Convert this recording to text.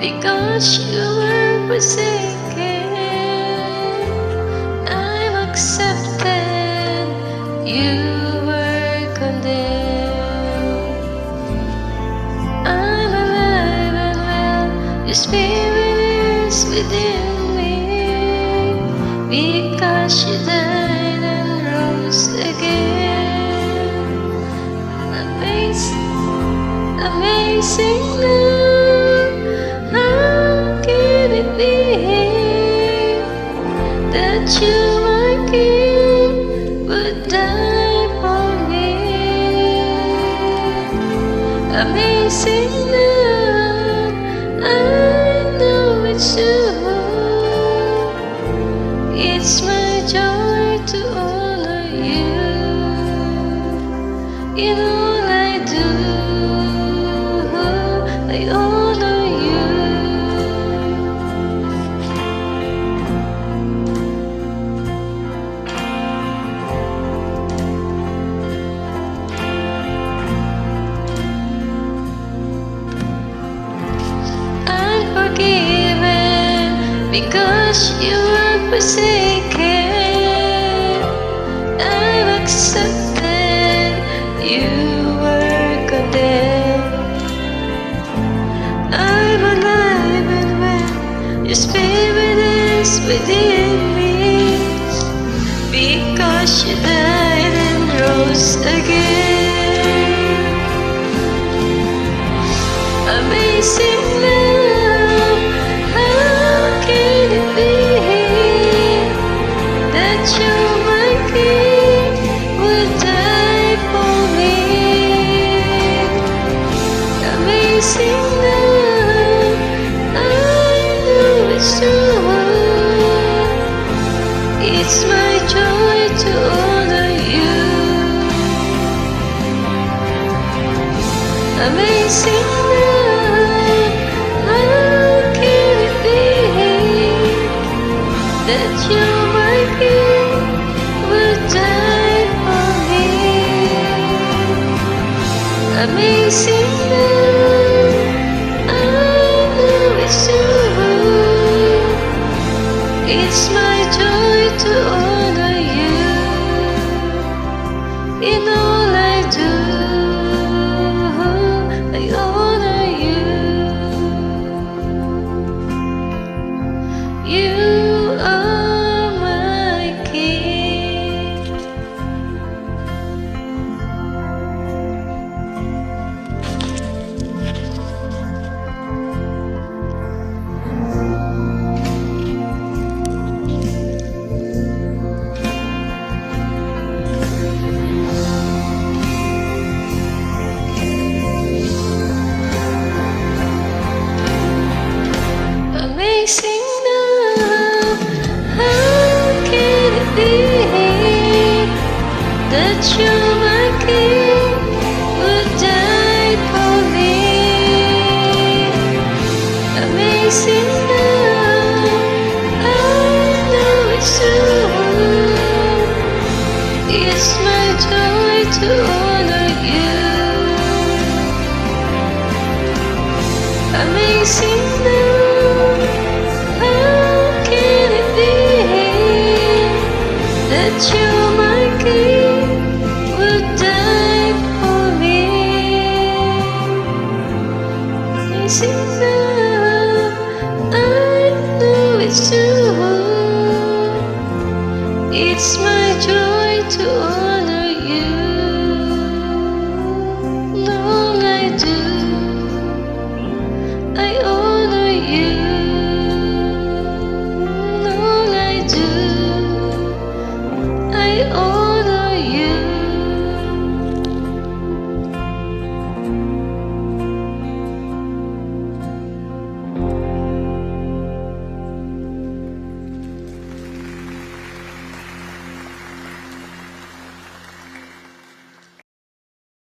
because you were forsaken. I'm accepted, you were condemned. I'm alive and well, your spirit is within me, because you died and rose again. Amazing, amazing love, how can it be that you, my King, would die for me? Amazing love, I know it's true. It's my joy to honor you in all I do. I honor you. I'm forgiven because you were forsaken. I'm accepted, you were condemned. I'm alive and well, your spirit is within me, because you died and rose again. Amazing love, how can it be that you, my King, would die for me? Amazing love, I know it's true. It's my joy to honor you. Amazing love, how can it be that you, my King, would die for me? Amazing love, I know it's true. It's my joy to honor you in all I do. I honor you. You are my King. Amazing love, how can it be that you, my King, would die for me? Amazing love, I know it's true. It's my joy to honor you. Amazing love, how can it be that you,